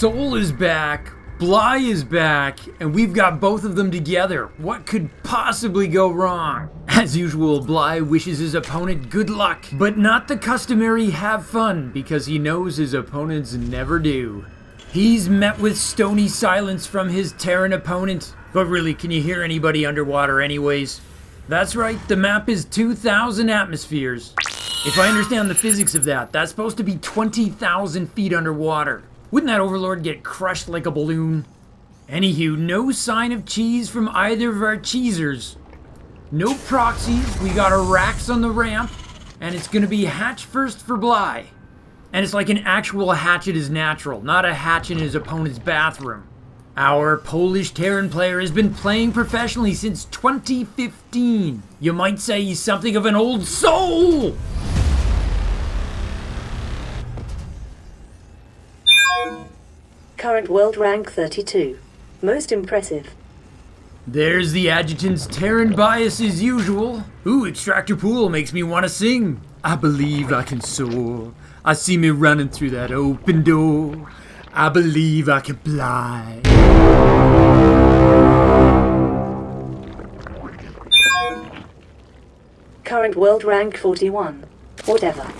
Soul is back, Bly is back, and we've got both of them together. What could possibly go wrong? As usual, Bly wishes his opponent good luck, but not the customary have fun, because he knows his opponents never do. He's met with stony silence from his Terran opponent, but really, can you hear anybody underwater anyways? That's right, the map is 2,000 atmospheres. If I understand the physics of that, that's supposed to be 20,000 feet underwater. Wouldn't that Overlord get crushed like a balloon? Anywho, no sign of cheese from either of our cheesers. No proxies, we got our racks on the ramp, and it's gonna be hatch first for Bly. And it's like an actual hatch at his natural, not a hatch in his opponent's bathroom. Our Polish Terran player has been playing professionally since 2015. You might say he's something of an old soul! Current world rank 32. Most impressive. There's the adjutant's Terran bias as usual. Ooh, extractor pool makes me want to sing. I believe I can soar. I see me running through that open door. I believe I can fly. Current world rank 41. Whatever.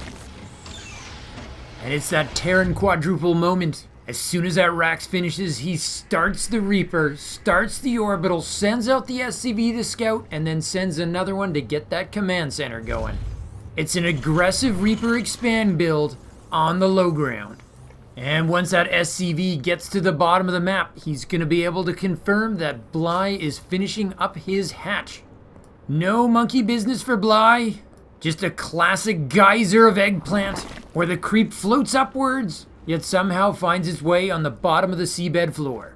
And it's that Terran quadruple moment. As soon as that Rax finishes, he starts the Reaper, starts the Orbital, sends out the SCV to scout, and then sends another one to get that command center going. It's an aggressive Reaper expand build on the low ground. And once that SCV gets to the bottom of the map, he's going to be able to confirm that Bly is finishing up his hatch. No monkey business for Bly, just a classic geyser of eggplant, where the creep floats upwards, yet somehow finds its way on the bottom of the seabed floor.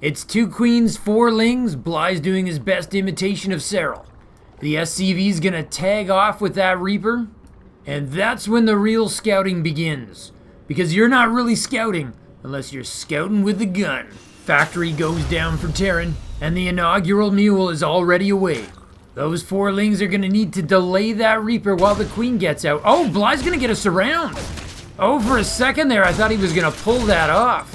It's 2 queens, 4 lings, Bly's doing his best imitation of Cyril. The SCV's gonna tag off with that Reaper, and that's when the real scouting begins. Because you're not really scouting, unless you're scouting with the gun. Factory goes down for Terran, and the inaugural mule is already away. Those 4 lings are gonna need to delay that Reaper while the queen gets out. Oh, Bly's gonna get a surround! Oh, for a second there, I thought he was gonna pull that off.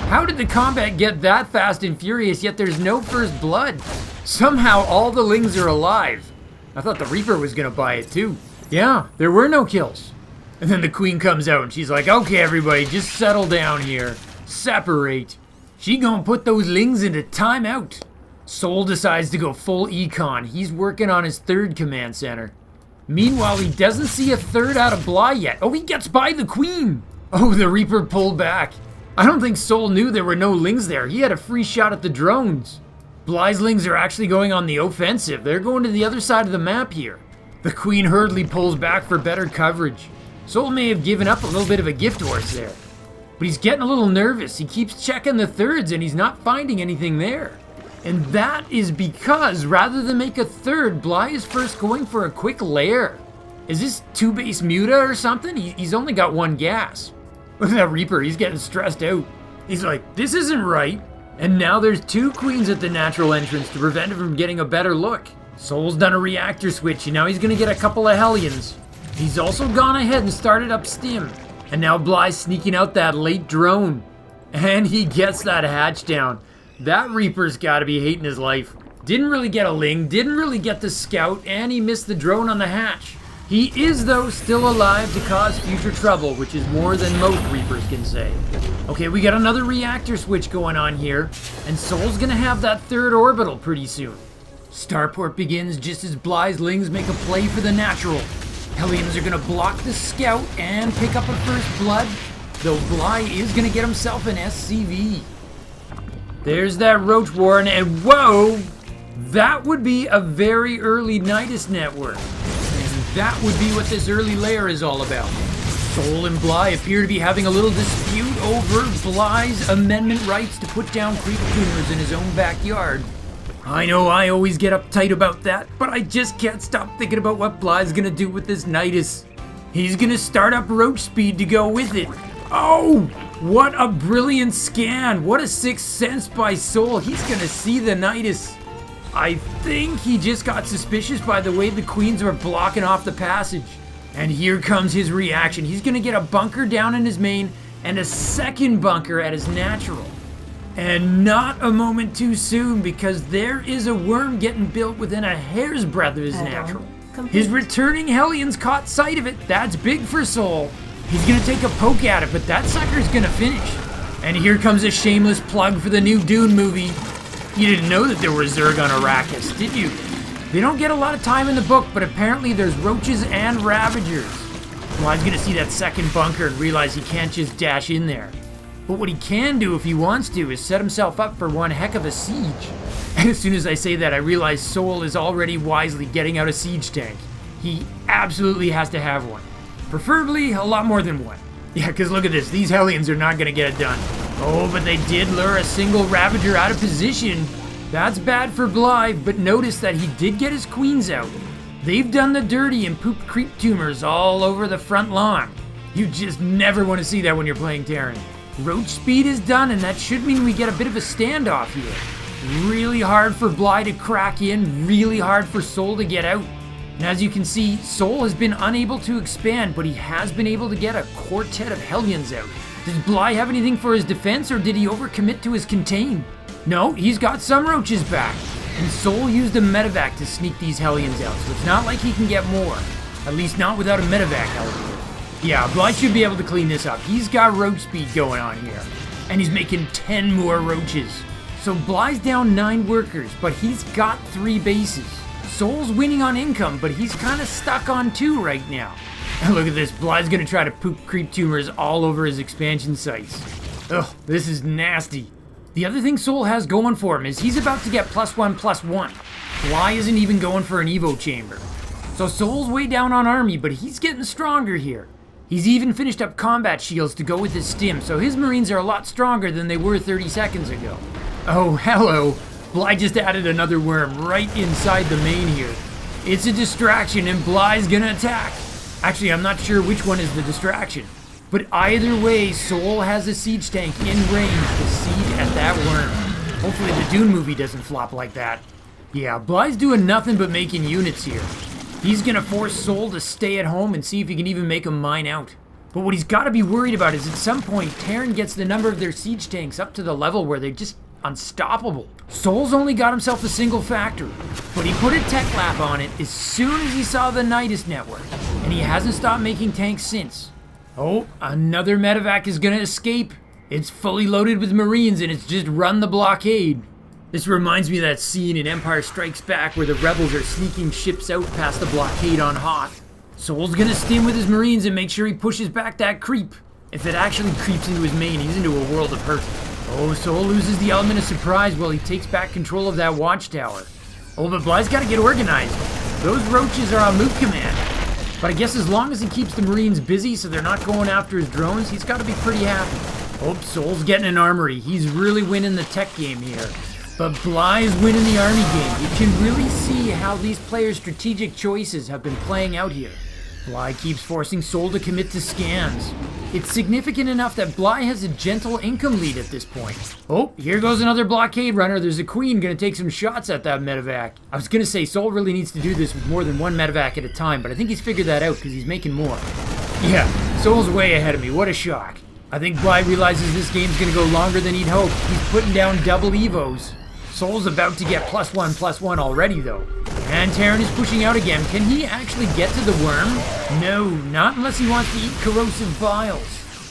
How did the combat get that fast and furious, yet there's no first blood? Somehow all the lings are alive. I thought the Reaper was gonna buy it too. Yeah, there were no kills. And then the queen comes out and she's like, okay everybody, just settle down here. Separate. She gonna put those lings into timeout. Soul decides to go full econ. He's working on his 3rd command center. Meanwhile, he doesn't see a 3rd out of Bly yet. Oh, he gets by the queen. Oh, the Reaper pulled back. I don't think Soul knew there were no lings there. He had a free shot at the drones. Bly's lings are actually going on the offensive. They're going to the other side of the map here. The queen hurriedly pulls back for better coverage. Soul may have given up a little bit of a gift horse there. But he's getting a little nervous. He keeps checking the 3rds and he's not finding anything there. And that is because, rather than make a 3rd, Bly is first going for a quick lair. Is this 2-base muta or something? He's only got 1 gas. Look at that Reaper, he's getting stressed out. He's like, this isn't right. And now there's 2 queens at the natural entrance to prevent him from getting a better look. Soul's done a reactor switch, and now he's gonna get a couple of Hellions. He's also gone ahead and started up Stim. And now Bly's sneaking out that late drone. And he gets that hatch down. That Reaper's gotta be hating his life. Didn't really get a ling, didn't really get the scout, and he missed the drone on the hatch. He is, though, still alive to cause future trouble, which is more than most Reapers can say. Okay, we got another reactor switch going on here, and Soul's gonna have that 3rd orbital pretty soon. Starport begins just as Bly's lings make a play for the natural. Hellions are gonna block the scout and pick up a first blood, though Bly is gonna get himself an SCV. There's that Roach Warren, and whoa! That would be a very early Nidus network. And that would be what this early layer is all about. Soul and Bly appear to be having a little dispute over Bly's amendment rights to put down creep tuners in his own backyard. I know I always get uptight about that, but I just can't stop thinking about what Bly's gonna do with this Nidus. He's gonna start up Roach speed to go with it. Oh! What a brilliant scan! What a sixth sense by Soul! He's gonna see the Nidus. I think he just got suspicious by the way the queens were blocking off the passage. And here comes his reaction. He's gonna get a bunker down in his main, and a second bunker at his natural. And not a moment too soon, because there is a worm getting built within a hair's breadth of his natural. His returning Hellions caught sight of it. That's big for Sol. He's gonna take a poke at it, but that sucker's gonna finish. And here comes a shameless plug for the new Dune movie. You didn't know that there were Zerg on Arrakis, did you? They don't get a lot of time in the book, but apparently there's roaches and ravagers. Bly's gonna see that second bunker and realize he can't just dash in there. But what he can do if he wants to is set himself up for one heck of a siege. And as soon as I say that, I realize Sol is already wisely getting out a siege tank. He absolutely has to have one. Preferably a lot more than one. Yeah, because look at this. These Hellions are not going to get it done. Oh, but they did lure a single Ravager out of position. That's bad for Bly, but notice that he did get his queens out. They've done the dirty and pooped creep tumors all over the front lawn. You just never want to see that when you're playing Terran. Roach speed is done, and that should mean we get a bit of a standoff here. Really hard for Bly to crack in, really hard for Sol to get out. And as you can see, Sol has been unable to expand, but he has been able to get a quartet of Hellions out. Does Bly have anything for his defense, or did he overcommit to his contain? No, he's got some roaches back. And Sol used a medevac to sneak these Hellions out, so it's not like he can get more. At least not without a medevac elevator. Yeah, Bly should be able to clean this up. He's got roach speed going on here. And he's making 10 more roaches. So Bly's down 9 workers, but he's got 3 bases. Sol's winning on income, but he's kind of stuck on 2 right now. And look at this, Bly's gonna try to poop creep tumors all over his expansion sites. Ugh, this is nasty. The other thing Sol has going for him is he's about to get +1/+1. Bly isn't even going for an Evo chamber. So Sol's way down on army, but he's getting stronger here. He's even finished up combat shields to go with his stim, so his Marines are a lot stronger than they were 30 seconds ago. Oh, hello. Bly just added another worm right inside the main here. It's a distraction and Bly's gonna attack. Actually, I'm not sure which one is the distraction. But either way, Sol has a siege tank in range to siege at that worm. Hopefully the Dune movie doesn't flop like that. Yeah, Bly's doing nothing but making units here. He's gonna force Sol to stay at home and see if he can even make him mine out. But what he's gotta be worried about is at some point, Terran gets the number of their siege tanks up to the level where they're just unstoppable. Sol's only got himself a single factory, but he put a tech lab on it as soon as he saw the Nidus network, and he hasn't stopped making tanks since. Oh, another medevac is gonna escape. It's fully loaded with Marines and it's just run the blockade. This reminds me of that scene in Empire Strikes Back where the rebels are sneaking ships out past the blockade on Hoth. Sol's gonna stim with his Marines and make sure he pushes back that creep. If it actually creeps into his main, he's into a world of hurt. Oh, Sol loses the element of surprise while he takes back control of that watchtower. Oh, but Bly's gotta get organized. Those roaches are on move command. But I guess as long as he keeps the Marines busy so they're not going after his drones, he's gotta be pretty happy. Oh, Sol's getting an armory. He's really winning the tech game here. But Bly's winning the army game. You can really see how these players' strategic choices have been playing out here. Bly keeps forcing Sol to commit to scans. It's significant enough that Bly has a gentle income lead at this point. Oh, here goes another blockade runner. There's a queen gonna take some shots at that medevac. I was gonna say Sol really needs to do this with more than one medevac at a time, but I think he's figured that out because he's making more. Yeah, Sol's way ahead of me. What a shock. I think Bly realizes this game's gonna go longer than he'd hoped. He's putting down double Evos. Sol's about to get +1/+1 already though. And Terran is pushing out again. Can he actually get to the worm? No, not unless he wants to eat corrosive biles.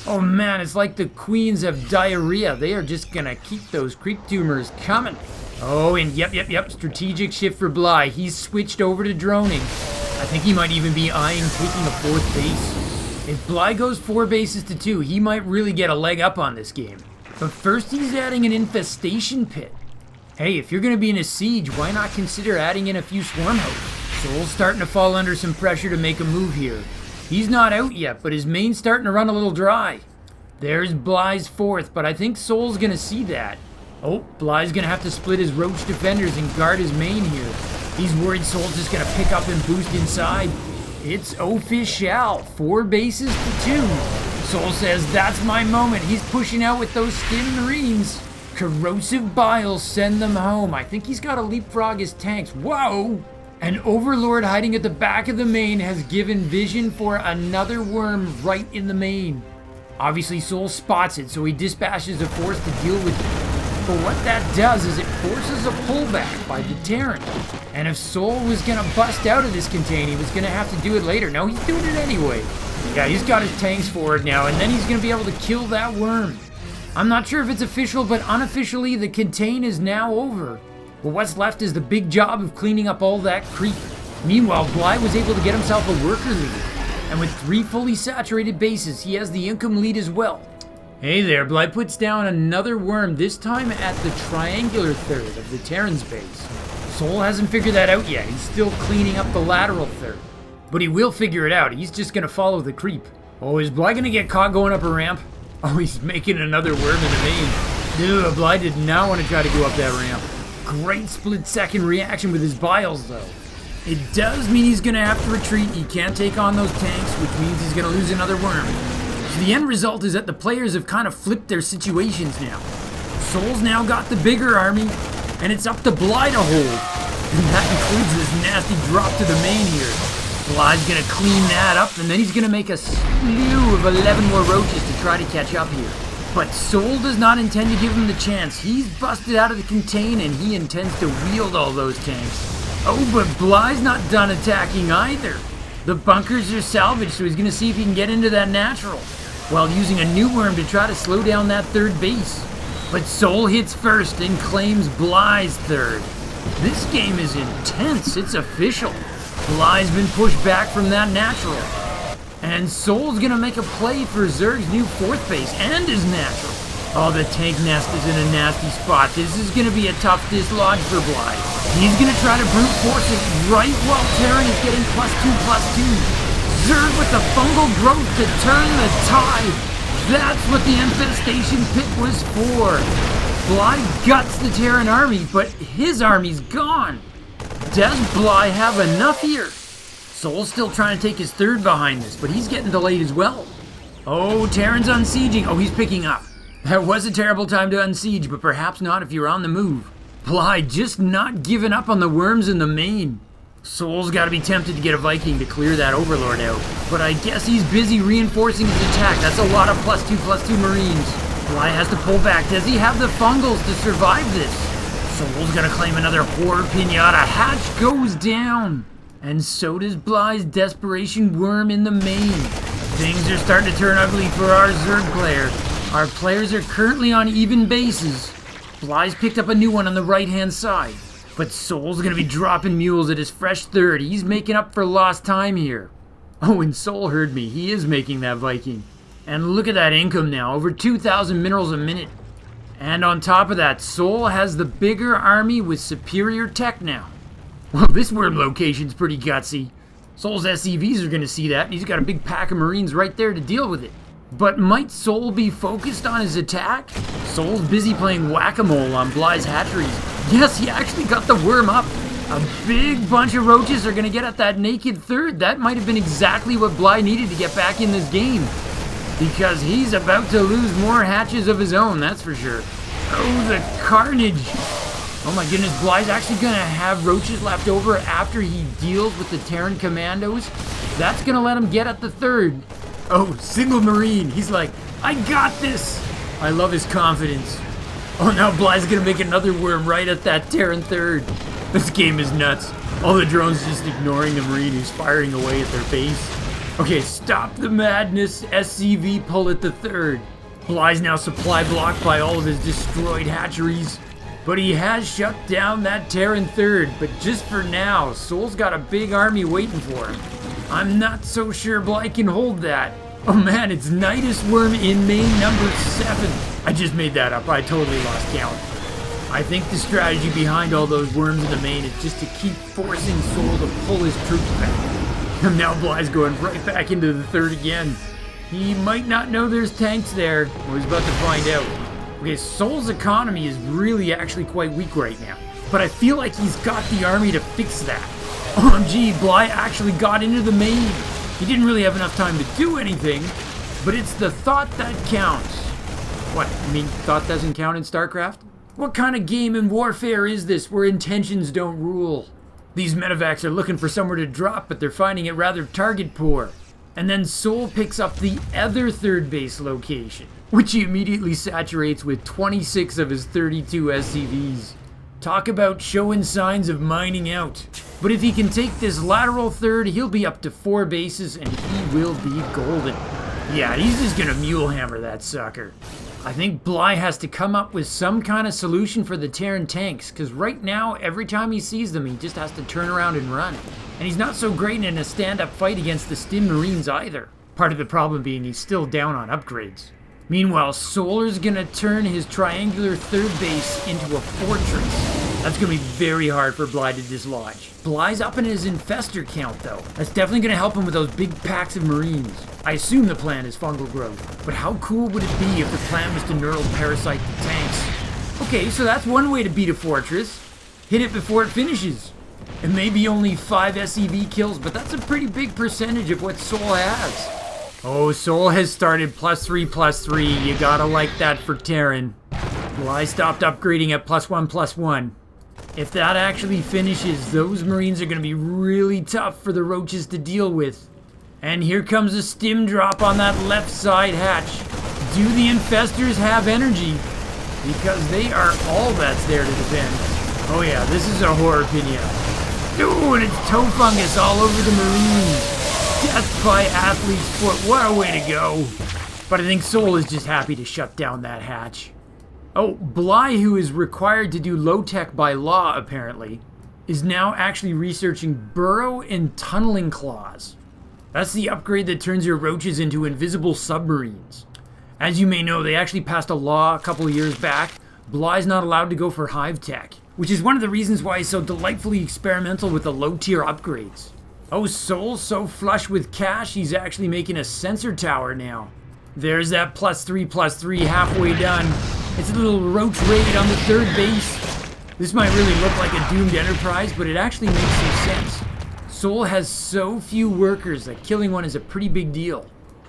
Oh man, it's like the queens have diarrhea. They are just gonna keep those creep tumors coming. Oh, and yep, strategic shift for Bly. He's switched over to droning. I think he might even be eyeing taking a 4th base. If Bly goes 4 bases to 2, he might really get a leg up on this game. But first he's adding an infestation pit. Hey, if you're going to be in a siege, why not consider adding in a few swarm hosts? Sol's starting to fall under some pressure to make a move here. He's not out yet, but his main's starting to run a little dry. There's Bly's 4th, but I think Sol's going to see that. Oh, Bly's going to have to split his roach defenders and guard his main here. He's worried Sol's just going to pick up and boost inside. It's official. 4 bases to 2. Sol says, that's my moment. He's pushing out with those stim Marines. Corrosive biles send them home. I think he's got to leapfrog his tanks. Whoa! An overlord hiding at the back of the main has given vision for another worm right in the main. Obviously, Soul spots it, so he dispatches a force to deal with it. But what that does is it forces a pullback by the Terran. And if Soul was gonna bust out of this contain, he was gonna have to do it later. No, he's doing it anyway. Yeah, he's got his tanks forward now, and then he's gonna be able to kill that worm. I'm not sure if it's official, but unofficially, the contain is now over. But what's left is the big job of cleaning up all that creep. Meanwhile, Bly was able to get himself a worker lead. And with 3 fully saturated bases, he has the income lead as well. Hey there, Bly puts down another worm, this time at the triangular third of the Terran's base. Soul hasn't figured that out yet, he's still cleaning up the lateral third. But he will figure it out, he's just gonna follow the creep. Oh, is Bly gonna get caught going up a ramp? Oh, he's making another worm in the main. Ugh, Bly did not want to try to go up that ramp. Great split-second reaction with his biles, though. It does mean he's gonna have to retreat, he can't take on those tanks, which means he's gonna lose another worm. So the end result is that the players have kind of flipped their situations now. Soul's now got the bigger army, and it's up to Bly to hold. And that includes this nasty drop to the main here. Bly's gonna clean that up, and then he's gonna make a slew of 11 more roaches to try to catch up here. But Soul does not intend to give him the chance. He's busted out of the contain, and he intends to wield all those tanks. Oh, but Bly's not done attacking either. The bunkers are salvaged, so he's gonna see if he can get into that natural, while using a new worm to try to slow down that third base. But Soul hits first and claims Bly's third. This game is intense, it's official. Bly's been pushed back from that natural. And Soul's gonna make a play for Zerg's new 4th base and his natural. Oh, the tank nest is in a nasty spot. This is gonna be a tough dislodge for Bly. He's gonna try to brute force it right while Terran is getting +2/+2. Zerg with the fungal growth to turn the tide. That's what the infestation pit was for. Bly guts the Terran army, but his army's gone. Does Bly have enough here? Soul's still trying to take his third behind this, but he's getting delayed as well. Oh, Terran's unsieging. Oh, he's picking up. That was a terrible time to unsiege, but perhaps not if you're on the move. Bly just not giving up on the worms in the main. Soul's gotta be tempted to get a Viking to clear that Overlord out, but I guess he's busy reinforcing his attack. That's a lot of +2/+2 Marines. Bly has to pull back. Does he have the fungals to survive this? Soul's gonna claim another Horror Pinata. Hatch goes down. And so does Bly's Desperation Worm in the main. Things are starting to turn ugly for our Zerg player. Our players are currently on even bases. Bly's picked up a new one on the right-hand side. But Soul's gonna be dropping mules at his fresh third. He's making up for lost time here. Oh, and Soul heard me. He is making that Viking. And look at that income now. Over 2,000 minerals a minute. And on top of that, Soul has the bigger army with superior tech now. Well, this worm location's pretty gutsy. Soul's SCVs are gonna see that, and he's got a big pack of Marines right there to deal with it. But might Soul be focused on his attack? Soul's busy playing whack-a-mole on Bly's hatcheries. Yes, he actually got the worm up. A big bunch of roaches are gonna get at that naked third. That might have been exactly what Bly needed to get back in this game. Because he's about to lose more hatches of his own, that's for sure. Oh, the carnage. Oh my goodness, Bly's actually gonna have roaches left over after he deals with the Terran commandos. That's gonna let him get at the third. Oh, single Marine. He's like, I got this. I love his confidence. Oh, now Bly's gonna make another worm right at that Terran third. This game is nuts. All the drones just ignoring the Marine who's firing away at their base. Okay, stop the madness. SCV pull at the third. Bly's now supply blocked by all of his destroyed hatcheries. But he has shut down that Terran third, but just for now, Soul's got a big army waiting for him. I'm not so sure Bly can hold that. Oh man, it's Nidus worm in main number 7. I just made that up, I totally lost count. I think the strategy behind all those worms in the main is just to keep forcing Soul to pull his troops back. And now Bly's going right back into the third again. He might not know there's tanks there, or he's about to find out. Okay, Soul's economy is really actually quite weak right now, but I feel like he's got the army to fix that. OMG, Bly actually got into the main. He didn't really have enough time to do anything, but it's the thought that counts. What, you mean thought doesn't count in Starcraft? What kind of game in warfare is this where intentions don't rule? These medevacs are looking for somewhere to drop, but they're finding it rather target poor. And then Sol picks up the other third base location, which he immediately saturates with 26 of his 32 SCVs. Talk about showing signs of mining out. But if he can take this lateral third, he'll be up to 4 bases and he will be golden. Yeah, he's just gonna mule hammer that sucker. I think Bly has to come up with some kind of solution for the Terran tanks, because right now, every time he sees them, he just has to turn around and run. And he's not so great in a stand-up fight against the Stim Marines either. Part of the problem being he's still down on upgrades. Meanwhile, Solar's gonna turn his triangular third base into a fortress. That's gonna be very hard for Bly to dislodge. Bly's up in his infestor count though. That's definitely gonna help him with those big packs of Marines. I assume the plan is fungal growth, but how cool would it be if the plan was to neural parasite the tanks? Okay, so that's one way to beat a fortress. Hit it before it finishes. It may be only 5 SEV kills, but that's a pretty big percentage of what Sol has. Oh, Sol has started +3/+3. You gotta like that for Terran. Bly stopped upgrading at +1/+1. If that actually finishes, those Marines are gonna be really tough for the Roaches to deal with. And here comes a stim drop on that left side hatch. Do the infestors have energy? Because they are all that's there to defend. Oh yeah, this is a horror pinata. Ooh, and it's toe fungus all over the Marines. Death by athlete's foot, what a way to go. But I think Sol is just happy to shut down that hatch. Oh, Bly, who is required to do low-tech by law apparently, is now actually researching burrow and tunneling claws. That's the upgrade that turns your roaches into invisible submarines. As you may know, they actually passed a law a couple of years back. Bly's not allowed to go for hive tech, which is one of the reasons why he's so delightfully experimental with the low-tier upgrades. Oh, Sol's so flush with cash, he's actually making a sensor tower now. There's that +3/+3 halfway done. It's a little roach raid on the third base. This might really look like a doomed enterprise, but it actually makes some sense. Sol has so few workers that killing one is a pretty big deal.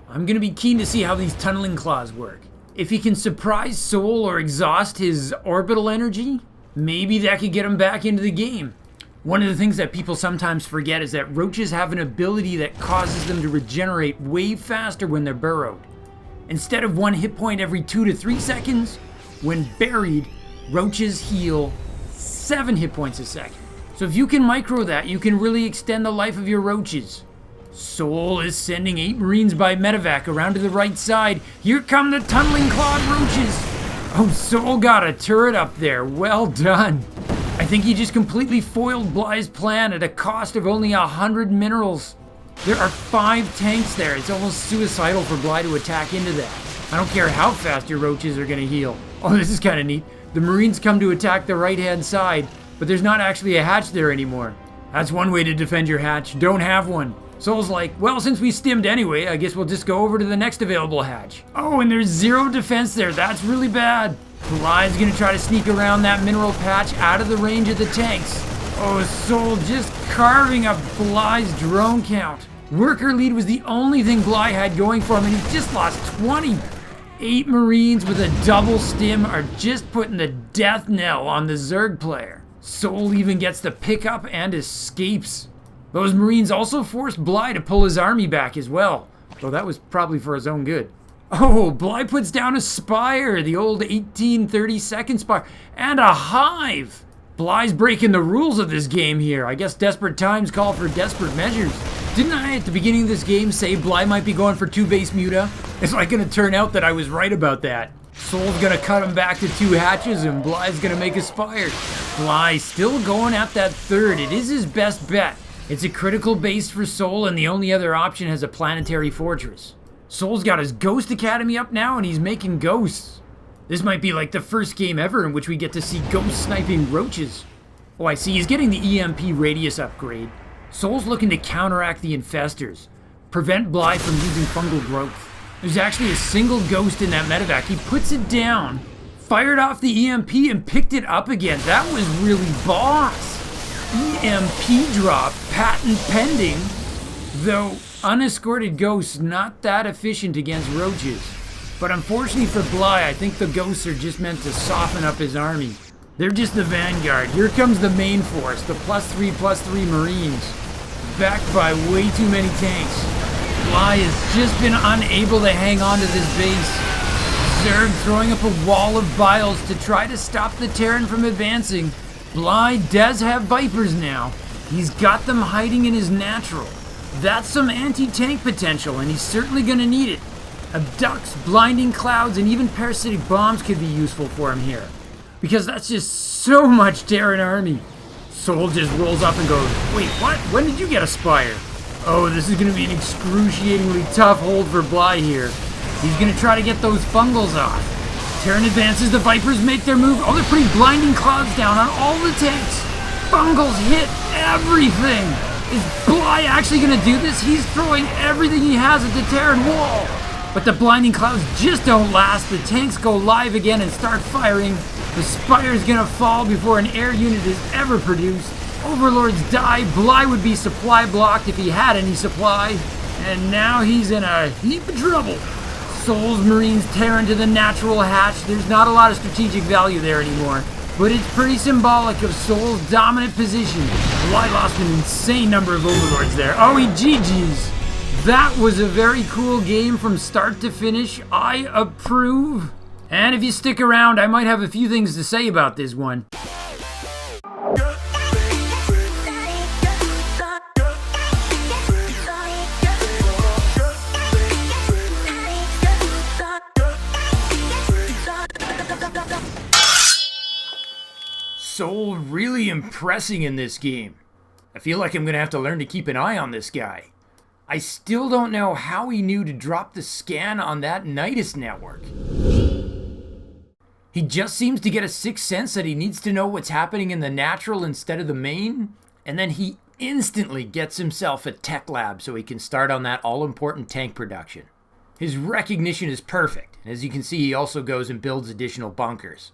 I'm gonna be keen to see how these tunneling claws work. If he can surprise Sol or exhaust his orbital energy, maybe that could get him back into the game. One of the things that people sometimes forget is that roaches have an ability that causes them to regenerate way faster when they're burrowed. Instead of 1 hit point every 2 to 3 seconds, when buried, roaches heal 7 hit points a second. So if you can micro that, you can really extend the life of your roaches. Sol is sending 8 Marines by medevac around to the right side. Here come the tunneling clawed roaches. Oh, Sol got a turret up there. Well done. I think he just completely foiled Bly's plan at a cost of only 100 minerals. There are 5 tanks there. It's almost suicidal for Bly to attack into that. I don't care how fast your roaches are gonna heal. Oh, this is kind of neat. The Marines come to attack the right-hand side, but there's not actually a hatch there anymore. That's one way to defend your hatch. Don't have one. Sol's like, well, since we stimmed anyway, I guess we'll just go over to the next available hatch. Oh, and there's 0 defense there. That's really bad. Bly's gonna try to sneak around that mineral patch out of the range of the tanks. Oh, Sol just carving up Bly's drone count. Worker lead was the only thing Bly had going for him, and he just lost 20. 8 Marines with a double stim are just putting the death knell on the Zerg player. Sol even gets the pickup and escapes. Those Marines also forced Bly to pull his army back as well, though that was probably for his own good. Oh, Bly puts down a spire, the old 1832nd spire, and a hive. Bly's breaking the rules of this game here. I guess desperate times call for desperate measures. Didn't I, at the beginning of this game, say Bly might be going for 2 base muta? It's like gonna turn out that I was right about that. Sol's gonna cut him back to 2 hatches, and Bly's gonna make a spire. Bly still going at that third. It is his best bet. It's a critical base for Sol, and the only other option has a planetary fortress. Sol's got his Ghost Academy up now, and he's making ghosts. This might be like the first game ever in which we get to see ghost sniping roaches. Oh, I see, he's getting the EMP radius upgrade. Sol's looking to counteract the infestors, prevent Bly from using fungal growth. There's actually a single ghost in that medevac. He puts it down, fired off the EMP, and picked it up again. That was really boss. EMP drop, patent pending, though unescorted ghosts not that efficient against roaches. But unfortunately for Bly, I think the ghosts are just meant to soften up his army. They're just the vanguard. Here comes the main force, the +3/+3 Marines, backed by way too many tanks. Bly has just been unable to hang on to this base. Zerg throwing up a wall of biles to try to stop the Terran from advancing. Bly does have Vipers now. He's got them hiding in his natural. That's some anti-tank potential, and he's certainly going to need it. Abducts, blinding clouds, and even parasitic bombs could be useful for him here. Because that's just so much Terran army. Sol just rolls up and goes, wait, what? When did you get a Spire? Oh, this is going to be an excruciatingly tough hold for Bly here. He's going to try to get those fungals off. Terran advances, the Vipers make their move. Oh, they're putting blinding clouds down on all the tanks. Fungals hit everything. Is Bly actually going to do this? He's throwing everything he has at the Terran wall. But the blinding clouds just don't last. The tanks go live again and start firing. The Spire's going to fall before an air unit is ever produced. Overlords die. Bly would be supply blocked if he had any supply. And now he's in a heap of trouble. Sol's Marines tear into the natural hatch. There's not a lot of strategic value there anymore, but it's pretty symbolic of Sol's dominant position. Bly lost an insane number of Overlords there. Oh, he GG's. That was a very cool game from start to finish. I approve. And if you stick around, I might have a few things to say about this one. Sol really impressing in this game. I feel like I'm going to have to learn to keep an eye on this guy. I still don't know how he knew to drop the scan on that Nidus network. He just seems to get a sixth sense that he needs to know what's happening in the natural instead of the main, and then he instantly gets himself a tech lab so he can start on that all-important tank production. His recognition is perfect, and as you can see, he also goes and builds additional bunkers.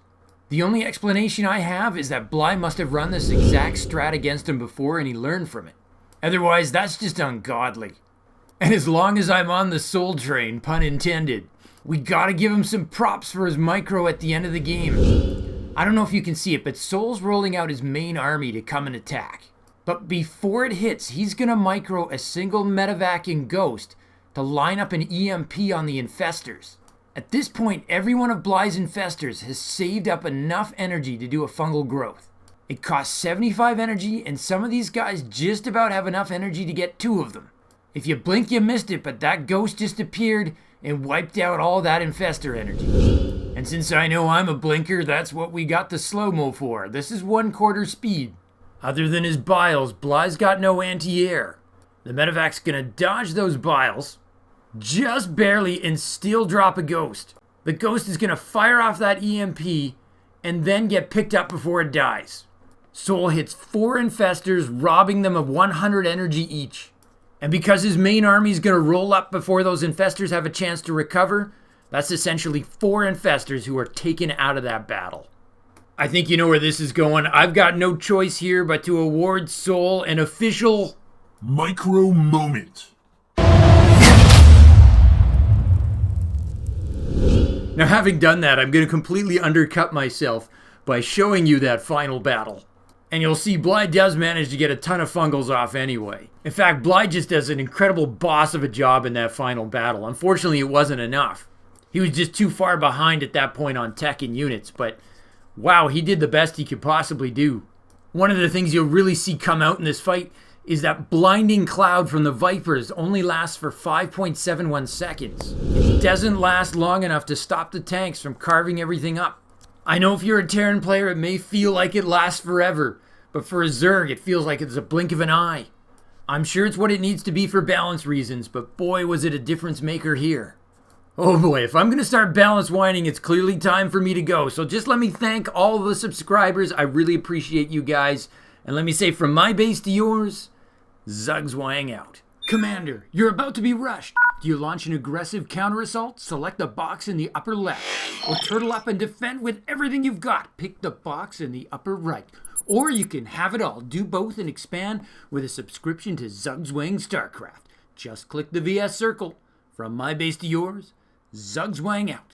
The only explanation I have is that Bly must have run this exact strat against him before and he learned from it. Otherwise, that's just ungodly. And as long as I'm on the Sol train, pun intended, we gotta give him some props for his micro at the end of the game. I don't know if you can see it, but Sol's rolling out his main army to come and attack. But before it hits, he's gonna micro a single medevac in Ghost to line up an EMP on the infestors. At this point, every one of Bly's infestors has saved up enough energy to do a fungal growth. It costs 75 energy, and some of these guys just about have enough energy to get 2 of them. If you blink, you missed it, but that ghost just appeared and wiped out all that infestor energy. And since I know I'm a blinker, that's what we got the slow-mo for. This is 1/4 speed. Other than his biles, Bly's got no anti-air. The medevac's gonna dodge those biles, just barely, and still drop a ghost. The ghost is gonna fire off that EMP and then get picked up before it dies. Sol hits 4 infestors, robbing them of 100 energy each. And because his main army is gonna roll up before those infestors have a chance to recover, that's essentially 4 infestors who are taken out of that battle. I think you know where this is going. I've got no choice here but to award Sol an official micro moment. Now, having done that, I'm going to completely undercut myself by showing you that final battle. And you'll see Bly does manage to get a ton of fungals off anyway. In fact, Bly just does an incredible boss of a job in that final battle. Unfortunately, it wasn't enough. He was just too far behind at that point on tech and units, but wow, he did the best he could possibly do. One of the things you'll really see come out in this fight is that blinding cloud from the Vipers only lasts for 5.71 seconds. It doesn't last long enough to stop the tanks from carving everything up. I know if you're a Terran player, it may feel like it lasts forever, but for a Zerg, it feels like it's a blink of an eye. I'm sure it's what it needs to be for balance reasons, but boy, was it a difference maker here. Oh boy, if I'm going to start balance whining, it's clearly time for me to go. So just let me thank all the subscribers. I really appreciate you guys. And let me say, from my base to yours, Zugzwang out. Commander, you're about to be rushed. Do you launch an aggressive counter-assault? Select the box in the upper left. Or turtle up and defend with everything you've got. Pick the box in the upper right. Or you can have it all. Do both and expand with a subscription to Zugzwang Starcraft. Just click the VS circle. From my base to yours, Zugzwang out.